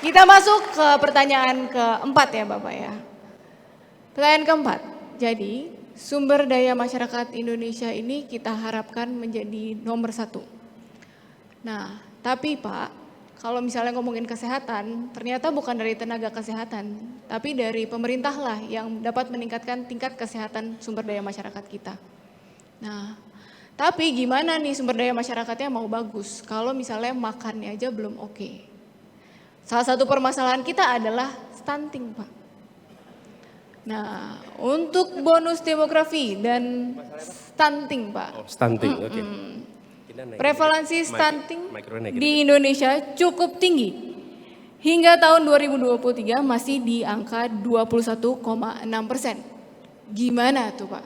Kita masuk ke pertanyaan keempat ya Bapak ya. Pertanyaan keempat, jadi sumber daya masyarakat Indonesia ini kita harapkan menjadi nomor satu. Nah, tapi Pak, kalau misalnya ngomongin kesehatan, ternyata bukan dari tenaga kesehatan, tapi dari pemerintah lah yang dapat meningkatkan tingkat kesehatan sumber daya masyarakat kita. Nah, tapi gimana nih sumber daya masyarakatnya mau bagus kalau misalnya makannya aja belum oke. Salah satu permasalahan kita adalah stunting, Pak. Nah, untuk bonus demografi dan stunting, Pak. Oh, stunting, oke. Prevalensi stunting di Indonesia cukup tinggi. Hingga tahun 2023 masih di angka 21,6%. Gimana tuh, Pak?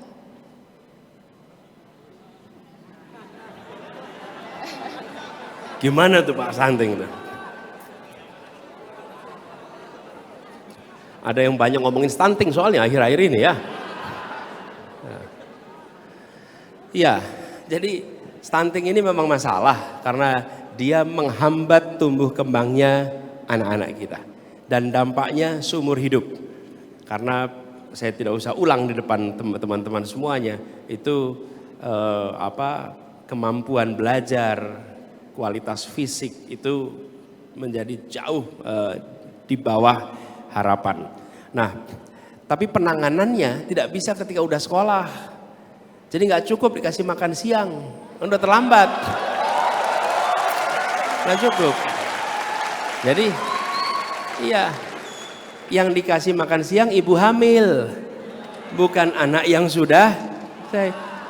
Gimana tuh Pak stunting tuh? Ada yang banyak ngomongin stunting soalnya akhir-akhir ini ya. Iya, jadi stunting ini memang masalah karena dia menghambat tumbuh kembangnya anak-anak kita. Dan dampaknya seumur hidup. Karena saya tidak usah ulang di depan teman-teman semuanya. Itu kemampuan belajar, kualitas fisik itu menjadi jauh di bawah harapan. Nah, tapi penanganannya tidak bisa ketika udah sekolah. Jadi nggak cukup dikasih makan siang, udah terlambat. Nggak cukup. Jadi, iya, yang dikasih makan siang ibu hamil, bukan anak yang sudah.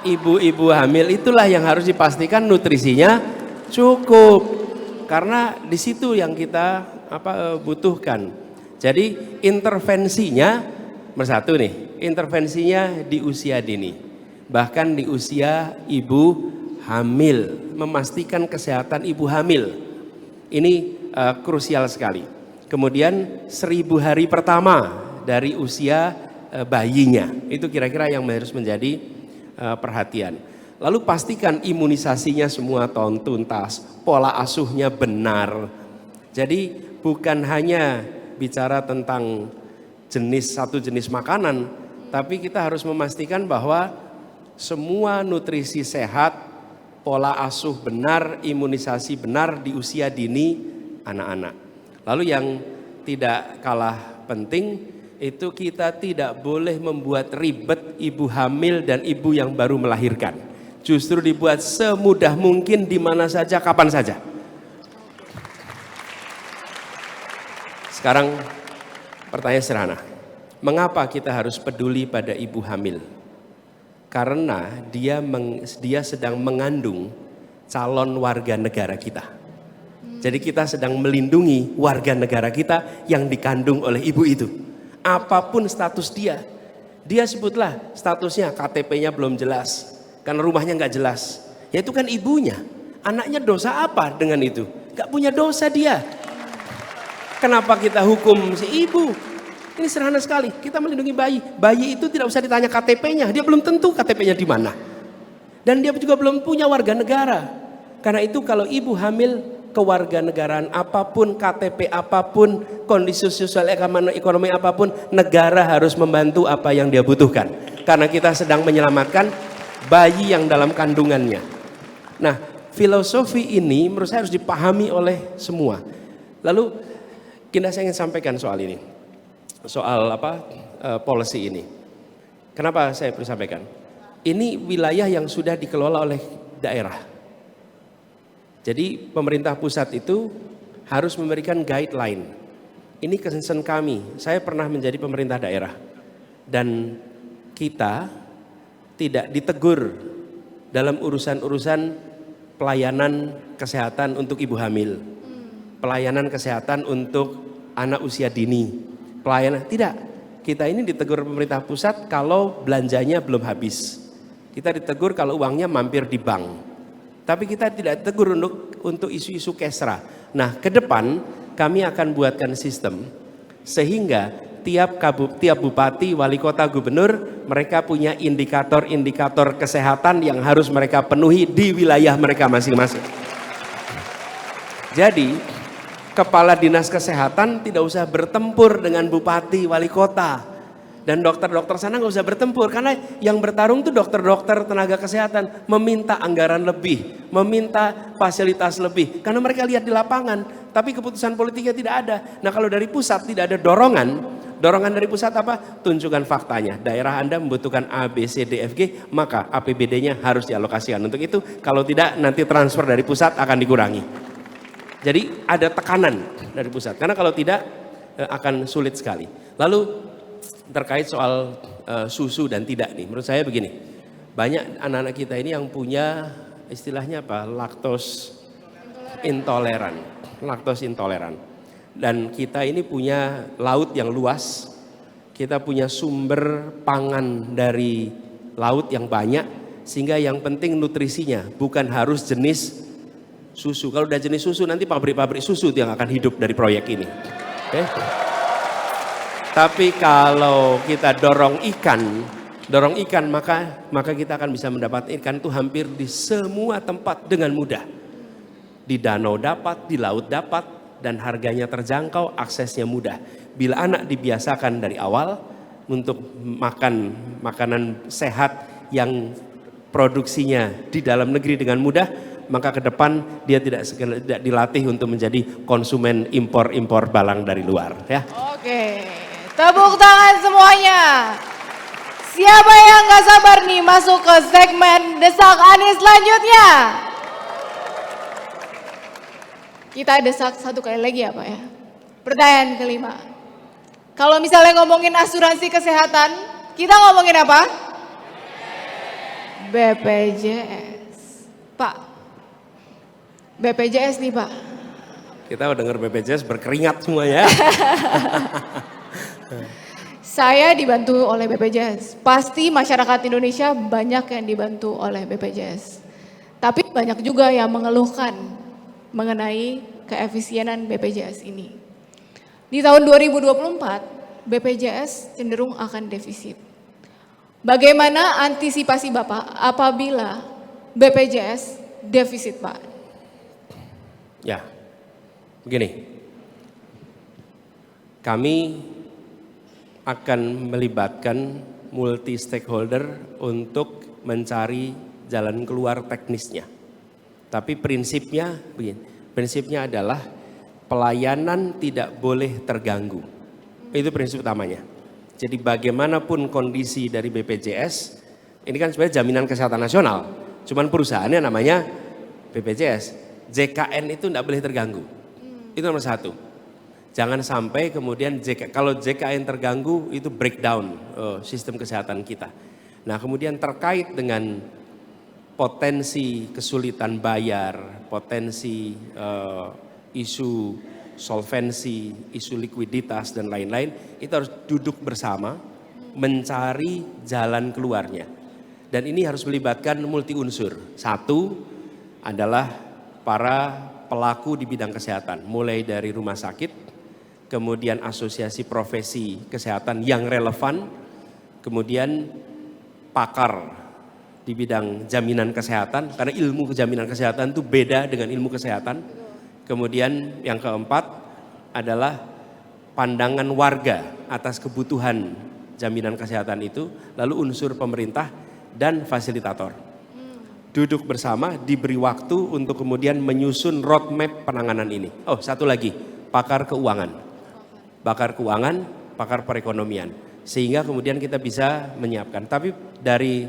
Ibu-ibu hamil itulah yang harus dipastikan nutrisinya cukup, karena di situ yang kita butuhkan. Jadi intervensinya bersatu nih, intervensinya di usia dini, bahkan di usia ibu hamil, memastikan kesehatan ibu hamil. Ini krusial sekali. Kemudian 1000 hari pertama dari usia bayinya, itu kira-kira yang harus menjadi perhatian. Lalu pastikan imunisasinya semua tuntas, pola asuhnya benar. Jadi bukan hanya bicara tentang satu jenis makanan, tapi kita harus memastikan bahwa semua nutrisi sehat, pola asuh benar, imunisasi benar di usia dini anak-anak. Lalu yang tidak kalah penting, itu kita tidak boleh membuat ribet ibu hamil dan ibu yang baru melahirkan. Justru dibuat semudah mungkin di mana saja, kapan saja. Sekarang pertanyaan sederhana. Mengapa kita harus peduli pada ibu hamil? Karena dia sedang mengandung calon warga negara kita. Jadi kita sedang melindungi warga negara kita yang dikandung oleh ibu itu. Apapun status dia. Dia sebutlah statusnya, KTP-nya belum jelas. Karena rumahnya nggak jelas. Ya itu kan ibunya. Anaknya dosa apa dengan itu? Nggak punya dosa dia. Kenapa kita hukum si ibu? Ini sederhana sekali. Kita melindungi bayi. Bayi itu tidak usah ditanya KTP-nya. Dia belum tentu KTP-nya di mana. Dan dia juga belum punya warga negara. Karena itu kalau ibu hamil, kewarganegaraan apapun, KTP apapun, kondisi sosial ekonomi apapun, negara harus membantu apa yang dia butuhkan. Karena kita sedang menyelamatkan bayi yang dalam kandungannya. Nah, filosofi ini menurut saya harus dipahami oleh semua. Lalu saya ingin sampaikan soal ini. Soal policy ini. Kenapa saya perlu sampaikan? Ini wilayah yang sudah dikelola oleh daerah. Jadi pemerintah pusat itu harus memberikan guideline. Ini concern kami. Saya pernah menjadi pemerintah daerah. Dan kita tidak ditegur dalam urusan-urusan pelayanan kesehatan untuk ibu hamil. Pelayanan kesehatan untuk anak usia dini. Pelayanan, tidak. Kita ini ditegur pemerintah pusat kalau belanjanya belum habis. Kita ditegur kalau uangnya mampir di bank. Tapi kita tidak ditegur untuk isu-isu kesra. Nah, ke depan kami akan buatkan sistem sehingga tiap bupati, wali kota, gubernur mereka punya indikator-indikator kesehatan yang harus mereka penuhi di wilayah mereka masing-masing. Jadi kepala dinas kesehatan tidak usah bertempur dengan bupati, wali kota. Dan dokter-dokter sana nggak usah bertempur. Karena yang bertarung tuh dokter-dokter tenaga kesehatan. Meminta anggaran lebih, meminta fasilitas lebih. Karena mereka lihat di lapangan, tapi keputusan politiknya tidak ada. Nah kalau dari pusat tidak ada dorongan dari pusat apa? Tunjukkan faktanya. Daerah Anda membutuhkan A, B, C, D, F, G, maka APBD-nya harus dialokasikan untuk itu. Kalau tidak, nanti transfer dari pusat akan dikurangi. Jadi ada tekanan dari pusat. Karena kalau tidak, akan sulit sekali. Lalu terkait soal susu dan tidak nih. Menurut saya begini. Banyak anak-anak kita ini yang punya istilahnya apa? Laktos intoleran. Laktos intoleran. Dan kita ini punya laut yang luas, kita punya sumber pangan dari laut yang banyak, sehingga yang penting nutrisinya, bukan harus jenis susu. Kalau udah jenis susu nanti pabrik-pabrik susu yang akan hidup dari proyek ini. Okay? Tapi kalau kita dorong ikan maka kita akan bisa mendapat ikan itu hampir di semua tempat dengan mudah. Di danau dapat, di laut dapat, dan harganya terjangkau, aksesnya mudah. Bila anak dibiasakan dari awal untuk makan makanan sehat yang produksinya di dalam negeri dengan mudah, maka ke depan dia tidak dilatih untuk menjadi konsumen impor balang dari luar. Ya. Oke, tepuk tangan semuanya. Siapa yang gak sabar nih masuk ke segmen Desak Anies selanjutnya? Kita desak satu kali lagi ya Pak ya. Pertanyaan kelima. Kalau misalnya ngomongin asuransi kesehatan, kita ngomongin apa? BPJS. Pak, BPJS nih Pak. Kita udah denger BPJS berkeringat semua ya. Saya dibantu oleh BPJS. Pasti masyarakat Indonesia banyak yang dibantu oleh BPJS. Tapi banyak juga yang mengeluhkan mengenai keefisienan BPJS ini. Di tahun 2024, BPJS cenderung akan defisit. Bagaimana antisipasi Bapak apabila BPJS defisit Pak? Ya, begini. Kami akan melibatkan multi stakeholder untuk mencari jalan keluar teknisnya. Tapi prinsipnya begini, prinsipnya adalah pelayanan tidak boleh terganggu. Itu prinsip utamanya. Jadi bagaimanapun kondisi dari BPJS, ini kan sebenarnya jaminan kesehatan nasional. Cuman perusahaannya namanya BPJS. JKN itu tidak boleh terganggu. Itu nomor satu. Jangan sampai kemudian kalau JKN terganggu itu breakdown sistem kesehatan kita. Nah kemudian terkait dengan potensi kesulitan bayar, potensi isu solvensi, isu likuiditas dan lain-lain, itu harus duduk bersama mencari jalan keluarnya. Dan ini harus melibatkan multi unsur. Satu adalah para pelaku di bidang kesehatan, mulai dari rumah sakit, kemudian asosiasi profesi kesehatan yang relevan, kemudian pakar di bidang jaminan kesehatan, karena ilmu jaminan kesehatan itu beda dengan ilmu kesehatan. Kemudian yang keempat adalah pandangan warga atas kebutuhan jaminan kesehatan itu, lalu unsur pemerintah dan fasilitator. Duduk bersama, diberi waktu untuk kemudian menyusun roadmap penanganan ini. Oh, satu lagi, pakar keuangan. Pakar keuangan, pakar perekonomian. Sehingga kemudian kita bisa menyiapkan. Tapi dari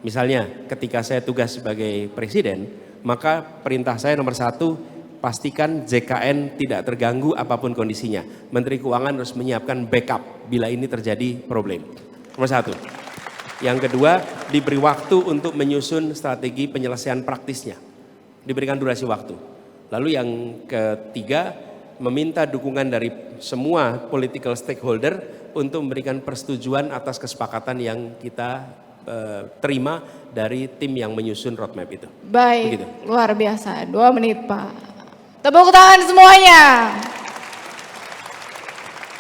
misalnya ketika saya tugas sebagai presiden, maka perintah saya nomor satu, pastikan JKN tidak terganggu apapun kondisinya. Menteri Keuangan harus menyiapkan backup bila ini terjadi problem. Nomor satu. Yang kedua, diberi waktu untuk menyusun strategi penyelesaian praktisnya. Diberikan durasi waktu. Lalu yang ketiga, meminta dukungan dari semua political stakeholder untuk memberikan persetujuan atas kesepakatan yang kita terima dari tim yang menyusun roadmap itu. Baik, begitu. Luar biasa. 2 menit Pak. Tepuk tangan semuanya.